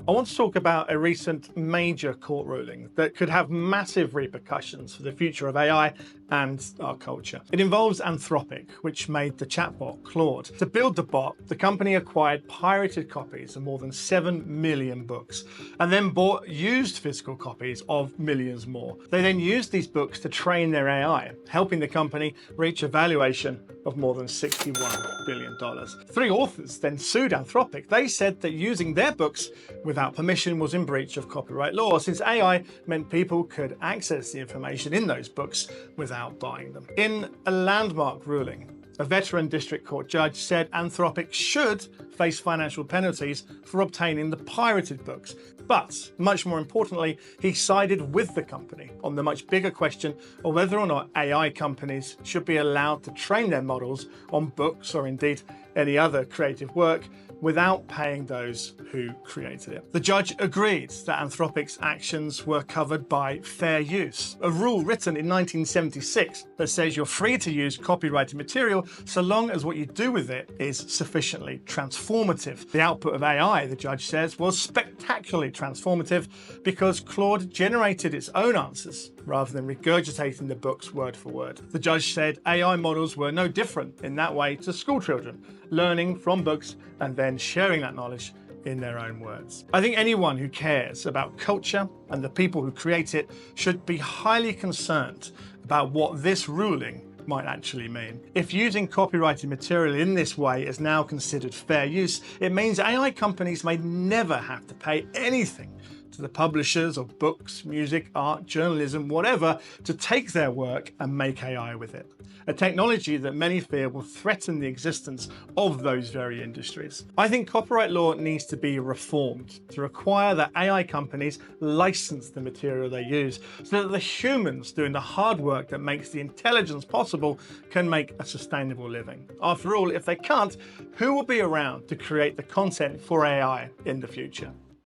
I want to talk about a recent major court ruling that could have massive repercussions for the future of AI and our culture. It involves Anthropic, which made the chatbot Claude. To build the bot, the company acquired pirated copies of more than 7 million books, and then bought used physical copies of millions more. They then used these books to train their AI, helping the company reach a valuation of more than $61 billion. 3 authors then sued Anthropic. They said that using their books without permission was in breach of copyright law, since AI meant people could access the information in those books without buying them. In a landmark ruling, a veteran district court judge said Anthropic should face financial penalties for obtaining the pirated books. But, much more importantly, he sided with the company on the much bigger question of whether or not AI companies should be allowed to train their models on books or indeed any other creative work without paying those who created it. The judge agreed that Anthropic's actions were covered by fair use, a rule written in 1976 that says you're free to use copyrighted material so long as what you do with it is sufficiently transformative. The output of AI, the judge says, was spectacularly transformative because Claude generated its own answers rather than regurgitating the books word for word. The judge said AI models were no different in that way to school children, learning from books and then sharing that knowledge in their own words. I think anyone who cares about culture and the people who create it should be highly concerned about what this ruling might actually mean. If using copyrighted material in this way is now considered fair use, it means AI companies may never have to pay anything to the publishers of books, music, art, journalism, whatever, to take their work and make AI with it. A technology that many fear will threaten the existence of those very industries. I think copyright law needs to be reformed to require that AI companies license the material they use so that the humans doing the hard work that makes the intelligence possible can make a sustainable living. After all, if they can't, who will be around to create the content for AI in the future?